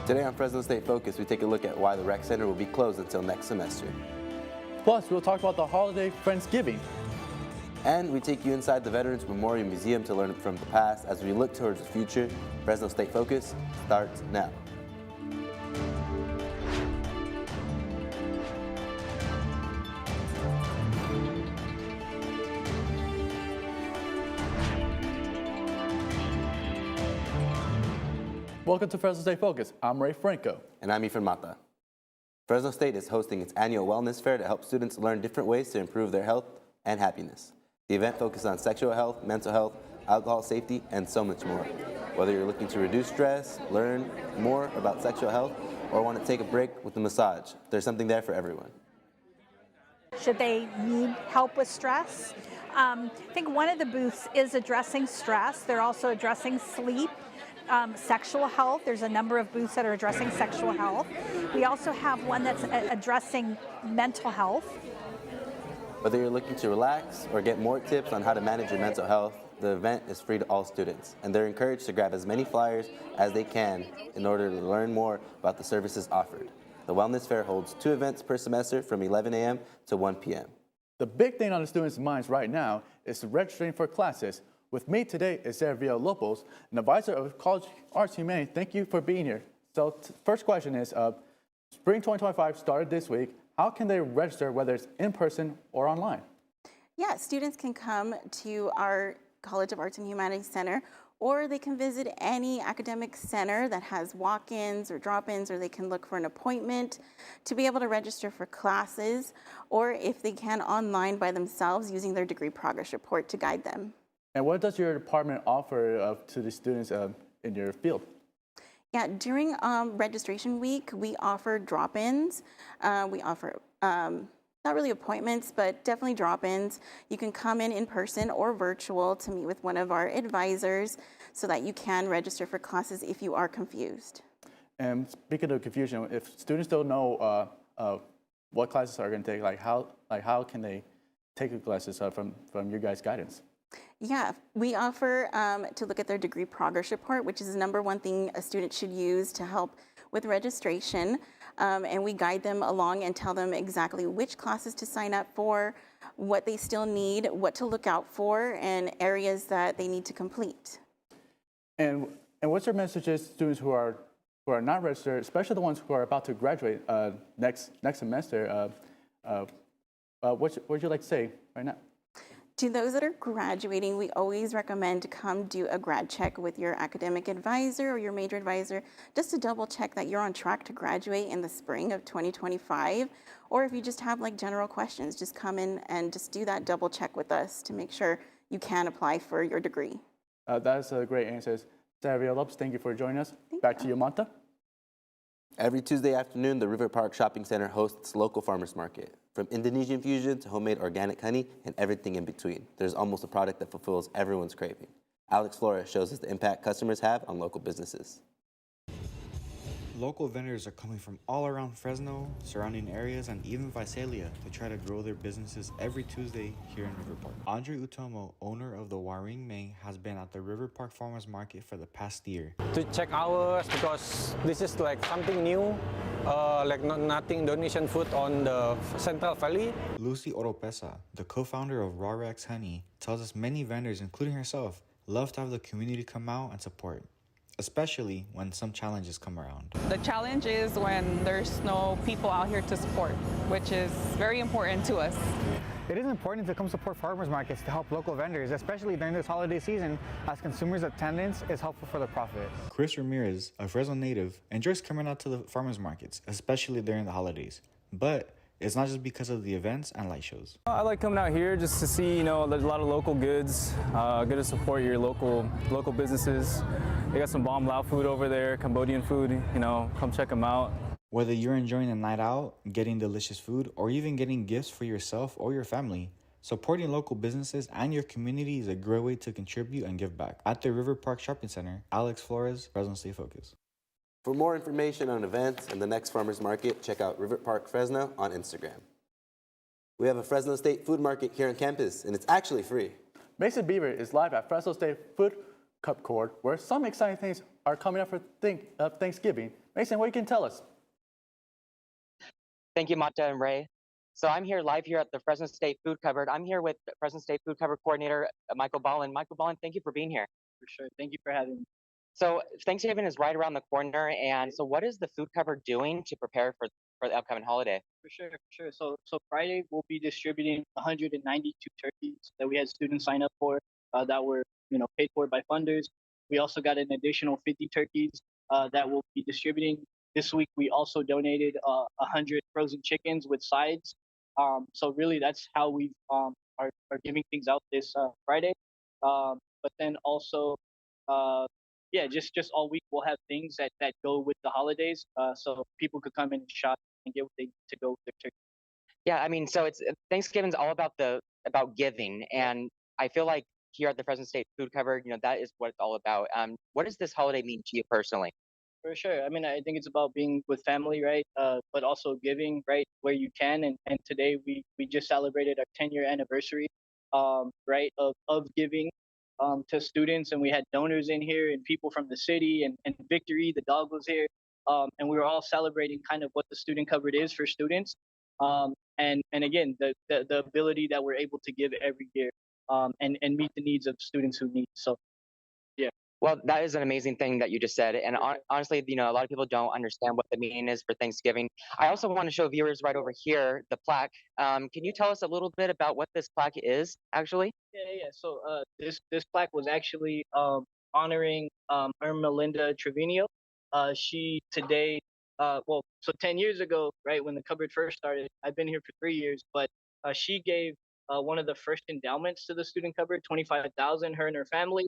Today on Fresno State Focus, we take a look at why the rec center will be closed until next semester. Plus, we'll talk about the holiday Friendsgiving. And we take you inside the Veterans Memorial Museum to learn from the past as we look towards the future. Fresno State Focus starts now. Welcome to Fresno State Focus. I'm Ray Franco. And I'm Ethan Mata. Fresno State is hosting its annual wellness fair to help students learn different ways to improve their health and happiness. The event focuses on sexual health, mental health, alcohol safety, and so much more. Whether you're looking to reduce stress, learn more about sexual health, or want to take a break with a massage, there's something there for everyone. Should they need help with stress? I think one of the booths is addressing stress. They're also addressing sleep. Sexual health. There's a number of booths that are addressing sexual health. We also have one that's addressing mental health. Whether you're looking to relax or get more tips on how to manage your mental health, the event is free to all students, and they're encouraged to grab as many flyers as they can in order to learn more about the services offered. The Wellness Fair holds 2 events per semester from 11 a.m. to 1 p.m. The big thing on the students' minds right now is registering for classes. With me today is Sarah Villalobos, an advisor of College Arts Humanity. Thank you for being here. So first question is, Spring 2025 started this week. How can they register, whether it's in person or online? Yeah, students can come to our College of Arts and Humanities Center, or they can visit any academic center that has walk-ins or drop-ins, or they can look for an appointment to be able to register for classes, or if they can, online by themselves using their degree progress report to guide them. And what does your department offer to the students in your field? Yeah, during registration week, we offer drop-ins. We offer not really appointments, but definitely drop-ins. You can come in person or virtual to meet with one of our advisors so that you can register for classes if you are confused. And speaking of confusion, if students don't know what classes are going to take, how can they take the classes from your guys' guidance? Yeah, we offer to look at their degree progress report, which is the number one thing a student should use to help with registration. And we guide them along and tell them exactly which classes to sign up for, what they still need, what to look out for, and areas that they need to complete. And what's your message to students who are not registered, especially the ones who are about to graduate next semester? What would you like to say right now? To those that are graduating, we always recommend to come do a grad check with your academic advisor or your major advisor, just to double check that you're on track to graduate in the spring of 2025. Or if you just have general questions, just come in and just do that double check with us to make sure you can apply for your degree. That's a great answer. Sarah Villalobos, thank you for joining us. Back to you, Manta. Every Tuesday afternoon, the River Park Shopping Center hosts local farmers market. From Indonesian fusion to homemade organic honey and everything in between, there's almost a product that fulfills everyone's craving. Alex Flores shows us the impact customers have on local businesses. Local vendors are coming from all around Fresno, surrounding areas, and even Visalia to try to grow their businesses every Tuesday here in River Park. Andre Utomo, owner of the Waring May, has been at the River Park Farmers Market for the past year. To check hours, because this is something new, nothing Indonesian food on the Central Valley. Lucy Oropesa, the co-founder of Rarex Honey, tells us many vendors, including herself, love to have the community come out and support, especially when some challenges come around. The challenge is when there's no people out here to support, which is very important to us. It is important to come support farmers markets to help local vendors, especially during this holiday season, as consumers' attendance is helpful for the profit. Chris Ramirez, a Fresno native, enjoys coming out to the farmers markets, especially during the holidays. But it's not just because of the events and light shows. I like coming out here just to see, there's a lot of local goods, good to support your local businesses. They got some bomb lao food over there, Cambodian food, come check them out. Whether you're enjoying a night out, getting delicious food, or even getting gifts for yourself or your family, supporting local businesses and your community is a great way to contribute and give back. At the River Park Shopping Center, Alex Flores, Fresno State Focus. For more information on events and the next farmers market, check out River Park Fresno on Instagram. We have a Fresno State food market here on campus, and it's actually free. Mason Beaver is live at Fresno State Food Cup Court, where some exciting things are coming up for Thanksgiving. Mason, what you can tell us? Thank you, Mata and Ray. So I'm here live here at the Fresno State Food Cupboard. I'm here with Fresno State Food Cupboard Coordinator Michael Ballin. Michael Ballin, thank you for being here. For sure. Thank you for having me. So Thanksgiving is right around the corner, and so what is the Food Cupboard doing to prepare for the upcoming holiday? For sure. So Friday we'll be distributing 192 turkeys that we had students sign up for that were paid for by funders. We also got an additional 50 turkeys that we'll be distributing. This week we also donated 100 frozen chickens with sides. So really that's how we are giving things out this Friday. But then also just all week we'll have things that go with the holidays, so people could come in and shop and get what they need to go with their turkey. Yeah, I mean, so it's Thanksgiving's all about giving, and I feel like here at the Fresno State Food Cupboard, that is what it's all about. What does this holiday mean to you personally? For sure. I mean, I think it's about being with family, right? But also giving, right, where you can. And today we just celebrated our 10-year anniversary, right, of giving to students. And we had donors in here and people from the city and Victory, the dog, was here. And we were all celebrating kind of what the student cupboard is for students. And again, the ability that we're able to give every year and meet the needs of students who need. So, yeah. Well, that is an amazing thing that you just said. And honestly, a lot of people don't understand what the meaning is for Thanksgiving. I also want to show viewers right over here the plaque. Can you tell us a little bit about what this plaque is, actually? Yeah. So this plaque was actually honoring Irma Linda Trevino. She today, so 10 years ago, right, when the cupboard first started, I've been here for 3 years, but she gave one of the first endowments to the student cupboard, $25,000, her and her family.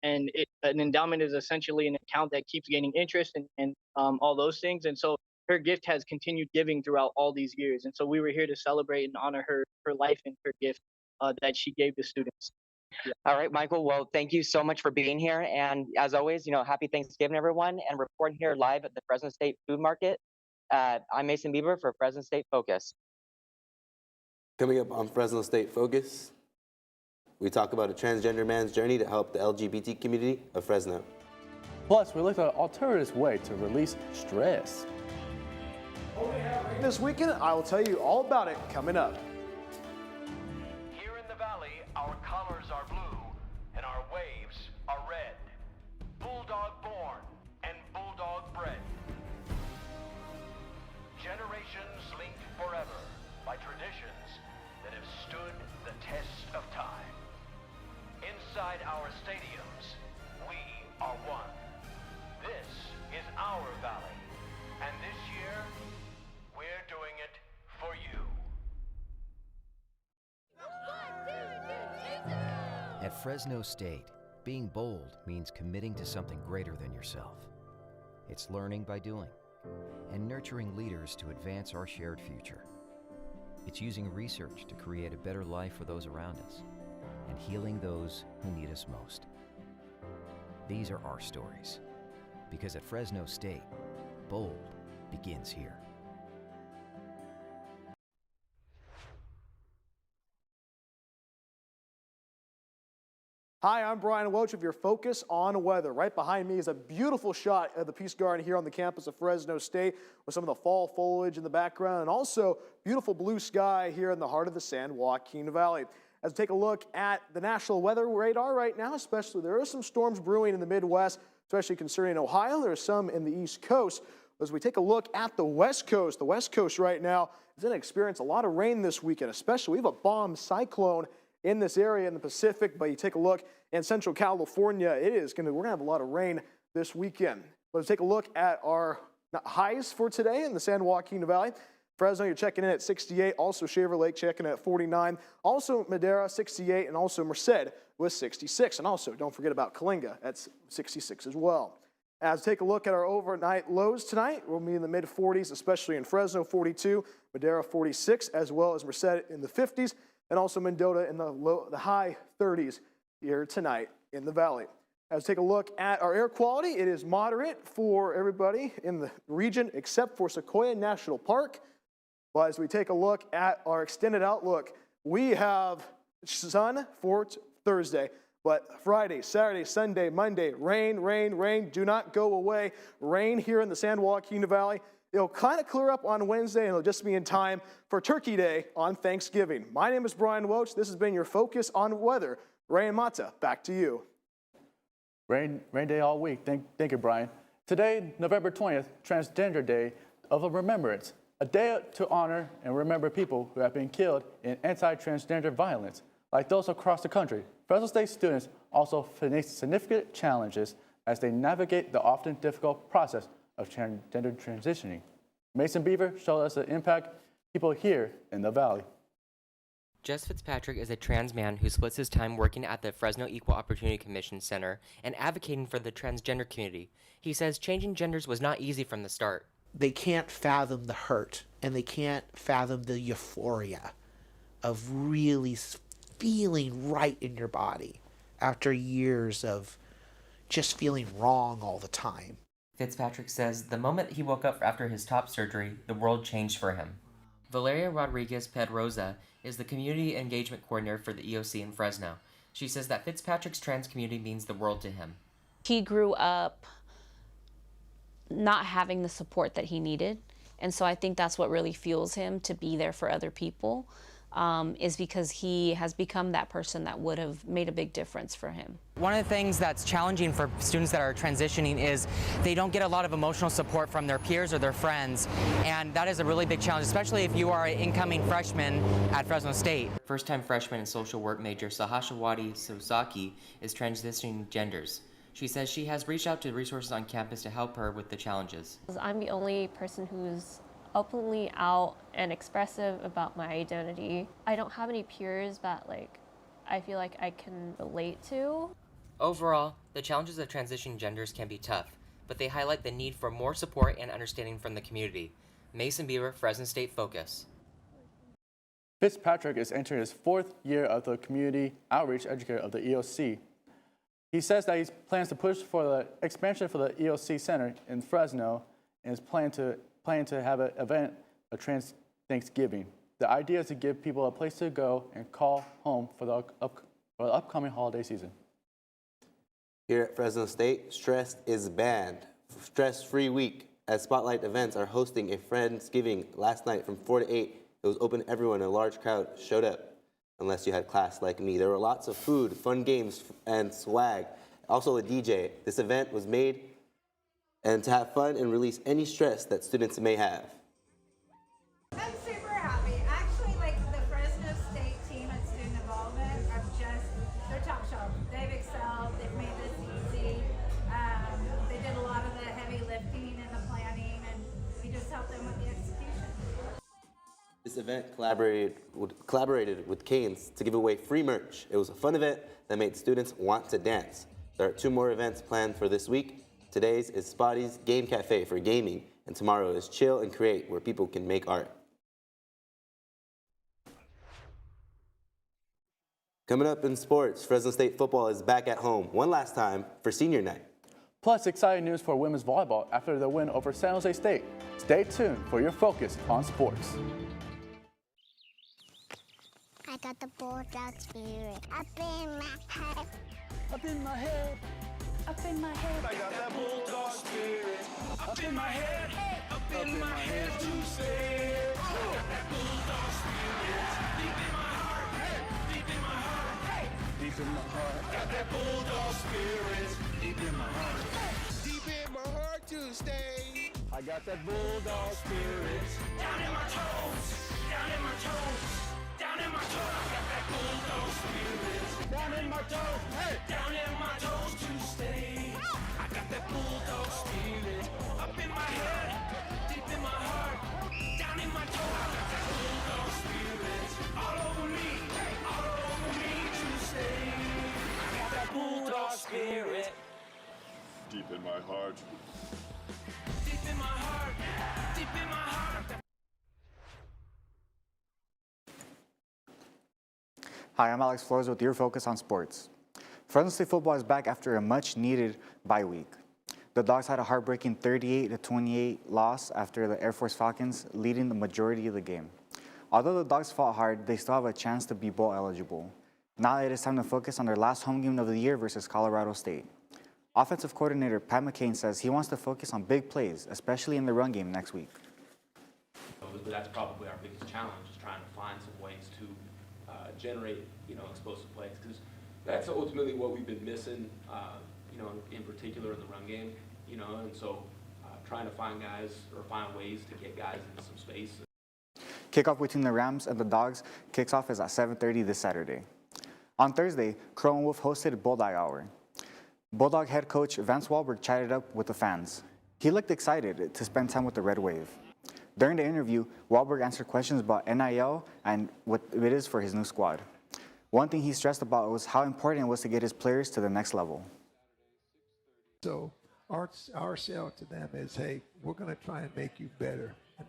And an endowment is essentially an account that keeps gaining interest and all those things. And so her gift has continued giving throughout all these years. And so we were here to celebrate and honor her life and her gift that she gave to students. Yeah. All right, Michael. Well, thank you so much for being here. And as always, happy Thanksgiving, everyone. And reporting here live at the Fresno State Food Market. I'm Mason Bieber for Fresno State Focus. Coming up on Fresno State Focus, we talk about a transgender man's journey to help the LGBT community of Fresno. Plus, we look at an alternative way to release stress. This weekend, I will tell you all about it coming up. Here in the valley, our colors are blue and our waves are red. Bulldog born and bulldog bred. Generations linked forever by traditions that have stood the test of time. Inside our stadiums, we are one. This is our valley, and this year, we're doing it for you. At Fresno State, being bold means committing to something greater than yourself. It's learning by doing and nurturing leaders to advance our shared future. It's using research to create a better life for those around us and healing those who need us most. These are our stories, because at Fresno State, bold begins here. Hi, I'm Brian Welch of your Focus on Weather. Right behind me is a beautiful shot of the Peace Garden here on the campus of Fresno State with some of the fall foliage in the background and also beautiful blue sky here in the heart of the San Joaquin Valley. As we take a look at the national weather radar right now, especially there are some storms brewing in the Midwest, especially concerning Ohio. There are some in the East Coast. As we take a look at the West Coast right now is going to experience a lot of rain this weekend, especially we have a bomb cyclone in this area in the Pacific, but you take a look in Central California, we're going to have a lot of rain this weekend. Let's take a look at our highs for today in the San Joaquin Valley. Fresno, you're checking in at 68. Also Shaver Lake checking in at 49. Also Madera, 68. And also Merced with 66. And also don't forget about Coalinga at 66 as well. As we take a look at our overnight lows tonight, we'll be in the mid-40s, especially in Fresno, 42. Madera, 46, as well as Merced in the 50s. And also Mendota in the high 30s here tonight in the valley. As we take a look at our air quality, it is moderate for everybody in the region except for Sequoia National Park. But as we take a look at our extended outlook, we have sun for Thursday. But Friday, Saturday, Sunday, Monday, rain, rain, rain, do not go away. Rain here in the San Joaquin Valley. It'll kind of clear up on Wednesday, and it'll just be in time for Turkey Day on Thanksgiving. My name is Brian Welch. This has been your Focus on Weather. Ray and Mata, back to you. Rain day all week. Thank you, Brian. Today, November 20th, Transgender Day of Remembrance, a day to honor and remember people who have been killed in anti-transgender violence. Like those across the country, Fresno State students also face significant challenges as they navigate the often difficult process of gender transitioning. Mason Beaver showed us the impact people here in the Valley. Jess Fitzpatrick is a trans man who splits his time working at the Fresno Equal Opportunity Commission Center and advocating for the transgender community. He says changing genders was not easy from the start. They can't fathom the hurt, and they can't fathom the euphoria of really feeling right in your body after years of just feeling wrong all the time. Fitzpatrick says the moment he woke up after his top surgery, the world changed for him. Valeria Rodriguez Pedroza is the Community Engagement Coordinator for the EOC in Fresno. She says that Fitzpatrick's trans community means the world to him. He grew up not having the support that he needed, and so I think that's what really fuels him to be there for other people, is because he has become that person that would have made a big difference for him. One of the things that's challenging for students that are transitioning is they don't get a lot of emotional support from their peers or their friends, and that is a really big challenge, especially if you are an incoming freshman at Fresno State. First-time freshman and social work major Sahashawati Sosaki is transitioning genders. She says she has reached out to resources on campus to help her with the challenges. I'm the only person who's openly out and expressive about my identity. I don't have any peers that I feel like I can relate to. Overall, the challenges of transitioning genders can be tough, but they highlight the need for more support and understanding from the community. Mason Beaver, Fresno State Focus. Fitzpatrick is entering his 4th year of the Community Outreach Educator of the EOC. He says that he plans to push for the expansion for the EOC Center in Fresno and is planning to have an event, a Trans Thanksgiving. The idea is to give people a place to go and call home for the upcoming holiday season. Here at Fresno State, stress is banned. Stress-free week, as Spotlight Events are hosting a Friendsgiving last night from 4 to 8. It was open to everyone, and a large crowd showed up, unless you had class like me. There were lots of food, fun games, and swag. Also a DJ. This event was made and to have fun and release any stress that students may have. I'm super happy. Actually, the Fresno State team at Student Involvement are they're top shelf. They've excelled. They've made this easy. They did a lot of the heavy lifting and the planning, and we just helped them with the execution. This event collaborated with Canes to give away free merch. It was a fun event that made students want to dance. There are 2 more events planned for this week. Today's is Spotty's Game Cafe for gaming, and tomorrow is Chill and Create, where people can make art. Coming up in sports, Fresno State football is back at home one last time for senior night. Plus, exciting news for women's volleyball after the win over San Jose State. Stay tuned for your Focus on Sports. I got the bulldog spirit up in my head. Up in my head. Up in my head. I got that bulldog spirit. Up in my head. Up in my head to say. I got that bulldog spirit. Deep in my heart. Deep in my heart. Deep in my heart. Got that bulldog spirit. Deep in my heart. Deep in my heart to stay. I got that bulldog spirit. Down in my toes. Down in my toes. Down in my toes. I got that bulldog spirit. Down in my toes. Hey. Down in my toes to stay. I got that bulldog spirit. Up in my head. Deep in my heart. Down in my toes. I got that bulldog spirit. All over me. All over me to stay. I got that bulldog spirit. Deep in my heart. Deep in my heart. Deep in my heart. Hi, I'm Alex Flores with your Focus on Sports. Fresno State football is back after a much-needed bye week. The Dogs had a heartbreaking 38-28 loss after the Air Force Falcons leading the majority of the game. Although the Dogs fought hard, they still have a chance to be bowl eligible. Now it is time to focus on their last home game of the year versus Colorado State. Offensive coordinator Pat McCain says he wants to focus on big plays, especially in the run game next week. That's probably our biggest challenge, is trying to find some ways to generate, explosive plays, because that's ultimately what we've been missing, in particular in the run game, and so trying to find guys or find ways to get guys into some space. Kickoff between the Rams and the Dogs kicks off is at 7:30 this Saturday. On Thursday, Crow and Wolf hosted Bulldog Hour. Bulldog head coach Vance Wahlberg chatted up with the fans. He looked excited to spend time with the Red Wave. During the interview, Wahlberg answered questions about NIL and what it is for his new squad. One thing he stressed about was how important it was to get his players to the next level. So our sell to them is, hey, we're going to try and make you better. And,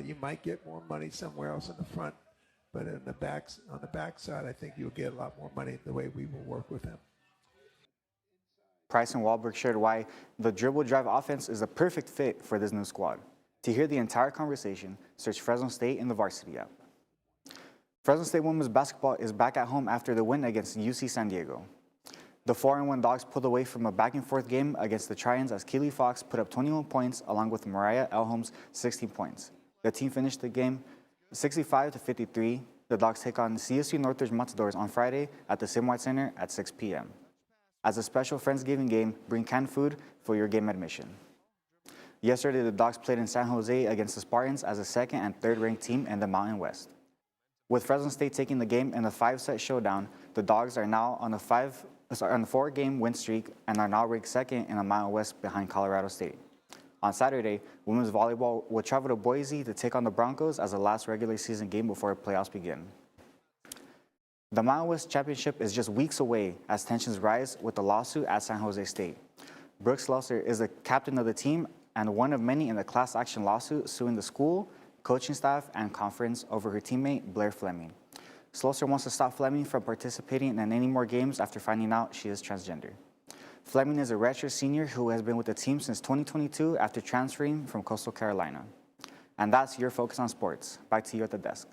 you might get more money somewhere else in the front, but on the back side, I think you'll get a lot more money the way we will work with them. Price and Wahlberg shared why the dribble drive offense is a perfect fit for this new squad. To hear the entire conversation, search Fresno State in the Varsity app. Fresno State women's basketball is back at home after the win against UC San Diego. The 4-1 Dogs pulled away from a back-and-forth game against the Trions as Keely Fox put up 21 points along with Mariah Elholm's 16 points. The team finished the game 65-53. The Dogs take on CSU Northridge Matadors on Friday at the Sim White Center at 6 p.m. As a special Friendsgiving game, bring canned food for your game admission. Yesterday, the Dogs played in San Jose against the Spartans as a second and third ranked team in the Mountain West. With Fresno State taking the game in a 5-set showdown, the Dogs are now on a 4-game win streak and are now ranked second in the Mountain West behind Colorado State. On Saturday, women's volleyball will travel to Boise to take on the Broncos as the last regular season game before playoffs begin. The Mountain West Championship is just weeks away as tensions rise with the lawsuit at San Jose State. Brooks Slosser is the captain of the team and one of many in the class action lawsuit suing the school, coaching staff, and conference over her teammate, Blair Fleming. Slosser wants to stop Fleming from participating in any more games after finding out she is transgender. Fleming is a redshirt senior who has been with the team since 2022 after transferring from Coastal Carolina. And that's your focus on sports. Back to you at the desk.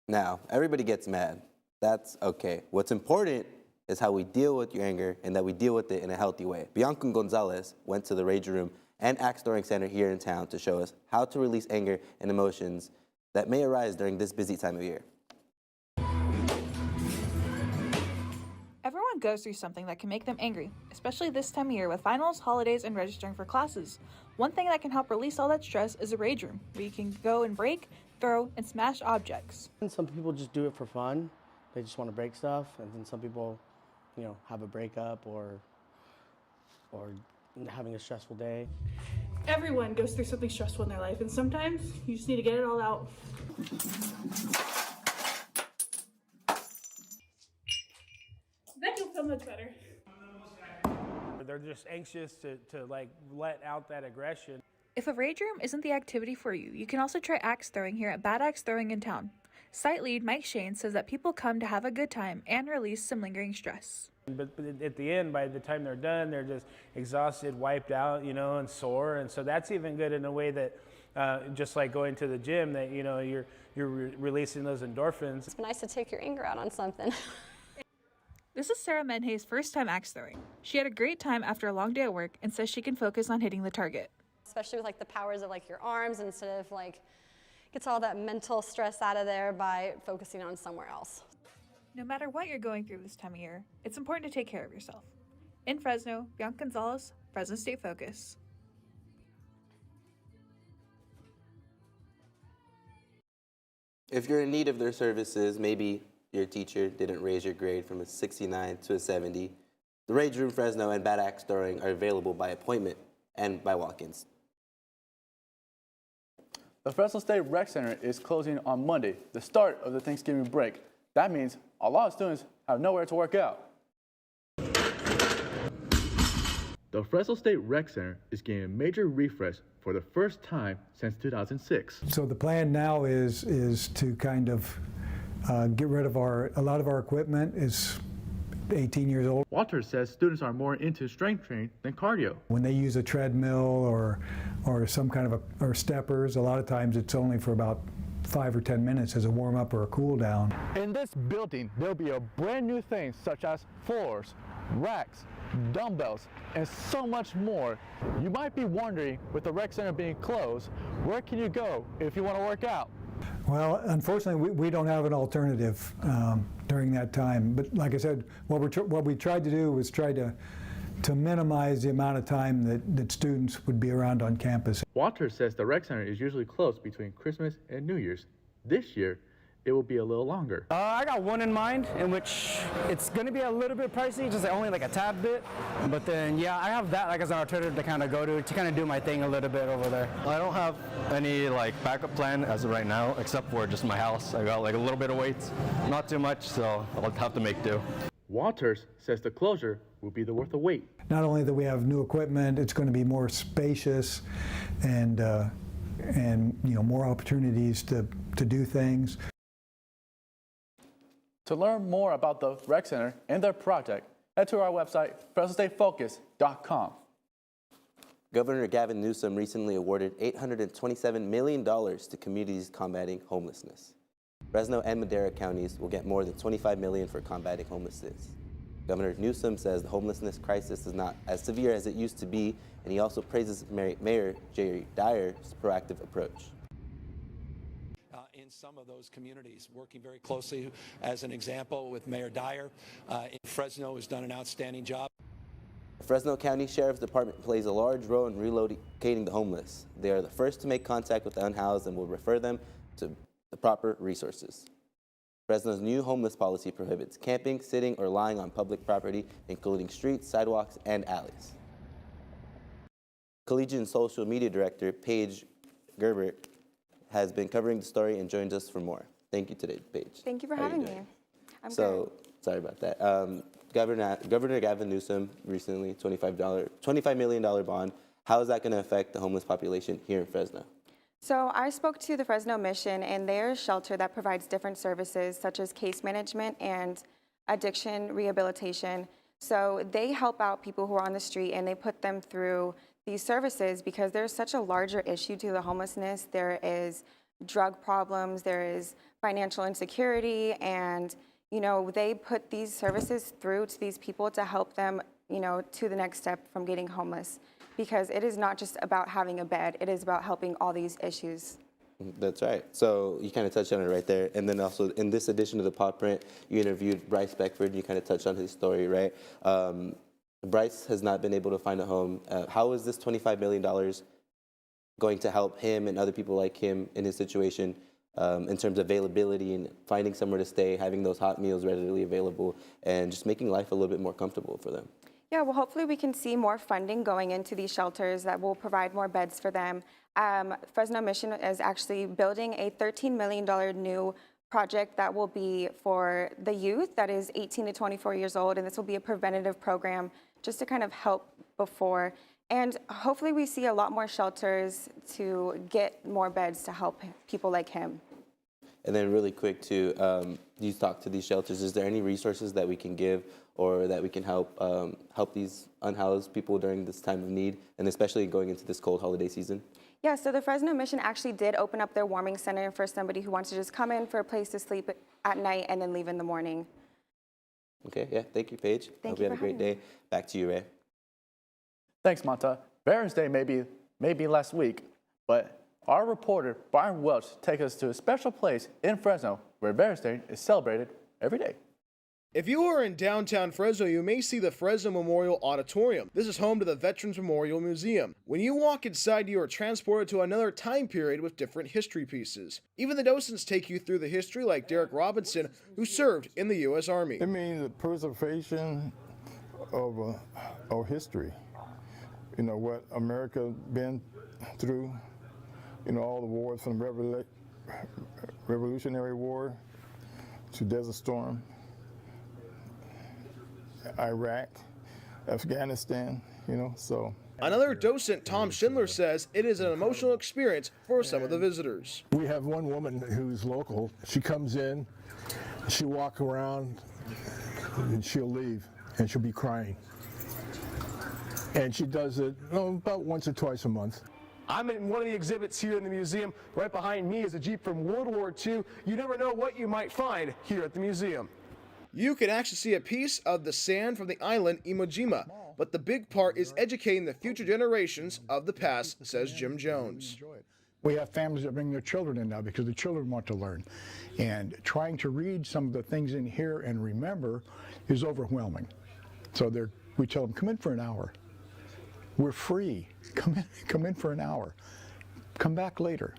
Now, everybody gets mad. That's okay. What's important is how we deal with your anger and that we deal with it in a healthy way. Bianca Gonzalez went to the Rage Room and Axe Throwing Center here in town to show us how to release anger and emotions that may arise during this busy time of year. Everyone goes through something that can make them angry, especially this time of year with finals, holidays, and registering for classes. One thing that can help release all that stress is a Rage Room, where you can go and break, throw, and smash objects. And some people just do it for fun. They just want to break stuff, and then some people, have a breakup or having a stressful day. Everyone goes through something stressful in their life, and sometimes you just need to get it all out. That will feel much better. They're just anxious to let out that aggression. If a Rage Room isn't the activity for you, you can also try axe throwing here at Bad Axe Throwing in town. Site lead Mike Shane says that people come to have a good time and release some lingering stress. But at the end, by the time they're done, they're just exhausted, wiped out, and sore. And so that's even good in a way that, just like going to the gym, that you're releasing those endorphins. It's nice to take your anger out on something. This is Sarah Menhay's first time axe throwing. She had a great time after a long day at work and says she can focus on hitting the target. Especially with the powers of your arms, instead of gets all that mental stress out of there by focusing on somewhere else. No matter what you're going through this time of year, it's important to take care of yourself. In Fresno, Bianca Gonzalez, Fresno State Focus. If you're in need of their services, maybe your teacher didn't raise your grade from a 69 to a 70, the Rage Room Fresno and Bad Axe Throwing are available by appointment and by walk-ins. The Fresno State Rec Center is closing on Monday, the start of the Thanksgiving break. That means a lot of students have nowhere to work out. The Fresno State Rec Center is getting a major refresh for the first time since 2006. So the plan now is to kind of get rid of a lot of our equipment is 18 years old. Walter says students are more into strength training than cardio. When they use a treadmill or some kind of or steppers, a lot of times it's only for about 5 or 10 minutes as a warm-up or a cool-down. In this building, there'll be a brand new things such as floors, racks, dumbbells, and so much more. You might be wondering, with the rec center being closed, where can you go if you want to work out? Well, unfortunately, we don't have an alternative during that time. But like I said, what we tried to do was try to minimize the amount of time that students would be around on campus. Walter says the rec center is usually closed between Christmas and New Year's. This year, it will be a little longer. I got one in mind in which it's going to be a little bit pricey, just only like a tad bit. But then, yeah, I have that like as an alternative to kind of go to kind of do my thing a little bit over there. I don't have any like backup plan as of right now, except for just my house. I got like a little bit of weights, not too much, so I'll have to make do. Walters says the closure will be worth the wait. Not only that we have new equipment, it's going to be more spacious and more opportunities to do things. To learn more about the rec center and their project, head to our website, FresnoStateFocus.com. Governor Gavin Newsom recently awarded $827 million to communities combating homelessness. Fresno and Madera counties will get more than $25 million for combating homelessness. Governor Newsom says the homelessness crisis is not as severe as it used to be, and he also praises Mayor Jerry Dyer's proactive approach. In some of those communities, working very closely, as an example, with Mayor Dyer in Fresno, has done an outstanding job. The Fresno County Sheriff's Department plays a large role in relocating the homeless. They are the first to make contact with the unhoused and will refer them to the proper resources. Fresno's new homeless policy prohibits camping, sitting, or lying on public property, including streets, sidewalks, and alleys. Collegiate and Social Media Director Paige Gerber has been covering the story and joins us for more. Thank you today, Paige. Thank you for having me. I'm good. Sorry about that. Governor Gavin Newsom recently, $25 million bond. How is that going to affect the homeless population here in Fresno? So I spoke to the Fresno Mission, and they're a shelter that provides different services such as case management and addiction rehabilitation. So they help out people who are on the street, and they put them through these services because there's such a larger issue to the homelessness. There is drug problems, there is financial insecurity, and they put these services through to these people to help them to the next step from getting homeless, because it is not just about having a bed, it is about helping all these issues. That's right. So you kind of touched on it right there. And then also in this edition of the Pop Print, you interviewed Bryce Beckford. You kind of touched on his story, right? Bryce has not been able to find a home. How is this $25 million going to help him and other people like him in his situation in terms of availability and finding somewhere to stay, having those hot meals readily available, and just making life a little bit more comfortable for them? Yeah, well, hopefully we can see more funding going into these shelters that will provide more beds for them. Fresno Mission is actually building a $13 million new project that will be for the youth that is 18 to 24 years old, and this will be a preventative program just to kind of help before. And hopefully we see a lot more shelters to get more beds to help people like him. And then really quick too, you talk to these shelters, is there any resources that we can give or that we can help these unhoused people during this time of need, and especially going into this cold holiday season? Yeah, so the Fresno Mission actually did open up their warming center for somebody who wants to just come in for a place to sleep at night and then leave in the morning. Okay, yeah, thank you, Paige. Hope you have a great day. Back to you, Ray. Thanks, Monta. Veterans Day may be last week, but our reporter, Byron Welch, takes us to a special place in Fresno where Veterans Day is celebrated every day. If you are in downtown Fresno, you may see the Fresno Memorial Auditorium. This is home to the Veterans Memorial Museum. When you walk inside, you are transported to another time period with different history pieces. Even the docents take you through the history, like Derek Robinson, who served in the U.S. Army. It means the preservation of our history. You know, what America been through, all the wars from Revolutionary War to Desert Storm, Iraq, Afghanistan, so. Another docent, Tom Schindler, says it is an emotional experience for some of the visitors. We have one woman who's local. She comes in, she'll walk around, and she'll leave, and she'll be crying. And she does it about once or twice a month. I'm in one of the exhibits here in the museum. Right behind me is a Jeep from World War II. You never know what you might find here at the museum. You can actually see a piece of the sand from the island Iwo Jima, but the big part is educating the future generations of the past, says Jim Jones. We have families that bring their children in now because the children want to learn. And trying to read some of the things in here and remember is overwhelming. So we tell them, come in for an hour. We're free. Come in for an hour. Come back later.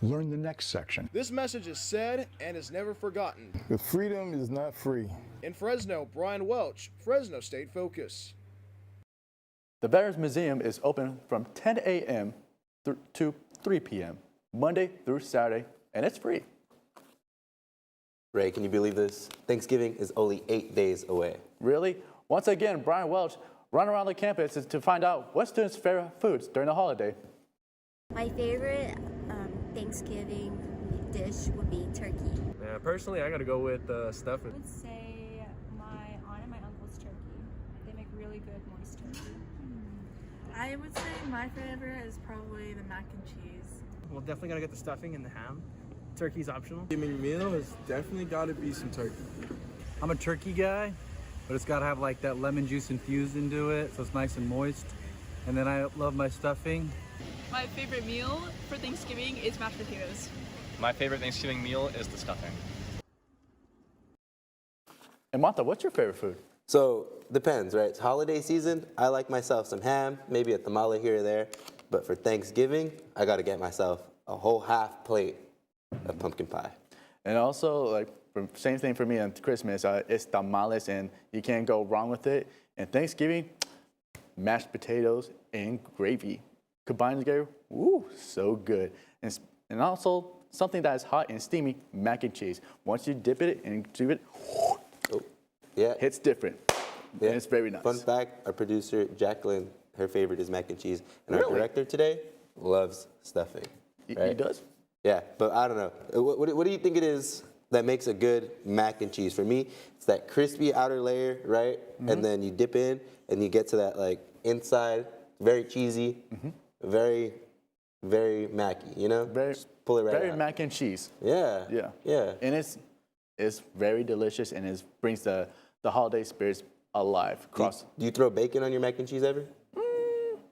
Learn the next section. This message is said and is never forgotten. The freedom is not free. In Fresno, Brian Welch, Fresno State Focus. The Veterans Museum is open from 10 a.m. to 3 p.m., Monday through Saturday, and it's free. Ray, can you believe this? Thanksgiving is only 8 days away. Really? Once again, Brian Welch run around the campus to find out what students' favorite foods during the holiday. My favorite Thanksgiving dish would be turkey. Yeah, personally, I gotta go with stuffing. I would say my aunt and my uncle's turkey. They make really good moist turkey. I would say my favorite is probably the mac and cheese. Well, definitely gotta get the stuffing and the ham. Turkey's optional. Give me a meal, it's definitely gotta be some turkey. I'm a turkey guy, but it's gotta have like that lemon juice infused into it, so it's nice and moist. And then I love my stuffing. My favorite meal for Thanksgiving is mashed potatoes. My favorite Thanksgiving meal is the stuffing. And Martha, what's your favorite food? So, depends, right? It's holiday season. I like myself some ham, maybe a tamale here or there. But for Thanksgiving, I gotta get myself a whole half plate of pumpkin pie. And also, like, same thing for me on Christmas, it's tamales, and you can't go wrong with it. And Thanksgiving, mashed potatoes and gravy combined together, woo, so good. And also, something that is hot and steamy, mac and cheese. Once you dip it and do it, yeah, hits different. Yeah, and it's very nice. Fun fact, our producer, Jacqueline, her favorite is mac and cheese. And Really? our director today loves stuffing. Right? He does? Yeah, but I don't know. What do you think it is that makes a good mac and cheese? For me, it's that crispy outer layer, right? Mm-hmm. And then you dip in and you get to that like inside, very cheesy, very, very macky, you know? Just pull it right very out. mac and cheese. Yeah. Yeah. Yeah. And it's very delicious, and it brings the holiday spirits alive. Do you throw bacon on your mac and cheese ever?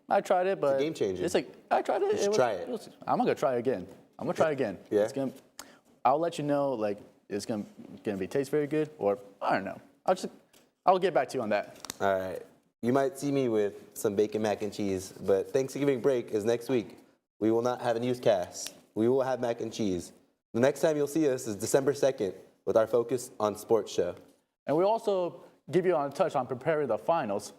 I tried it, but it's a game changer. It's like I tried it. You should try it. I'm gonna try it again. I'm gonna try it again. Yeah. I'll let you know. Like it's gonna be taste very good, or I don't know. I'll get back to you on that. All right. You might see me with some bacon mac and cheese, but Thanksgiving break is next week. We will not have a newscast. We will have mac and cheese. The next time you'll see us is December 2nd with our Focus on Sports show. And we also give you a touch on preparing the finals.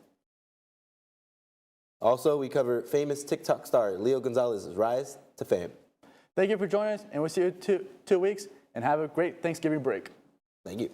Also, we cover famous TikTok star Leo Gonzalez's rise to fame. Thank you for joining us, and we'll see you in 2 weeks, and have a great Thanksgiving break. Thank you.